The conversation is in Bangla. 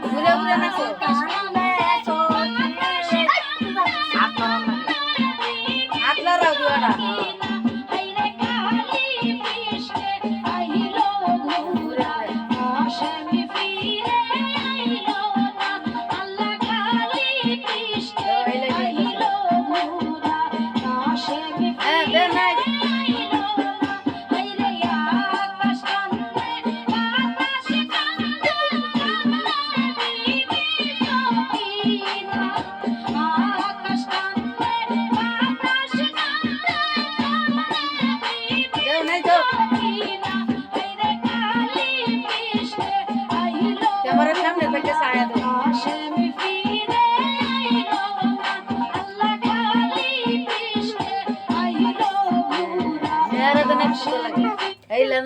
ঘুরে ঘুরে নাচো হাত লড়াও দুয়াটা ক্যামেরার সামনে থেকে ছায়া দাও মেয়েরা তো নাচ লাগে এই নাচ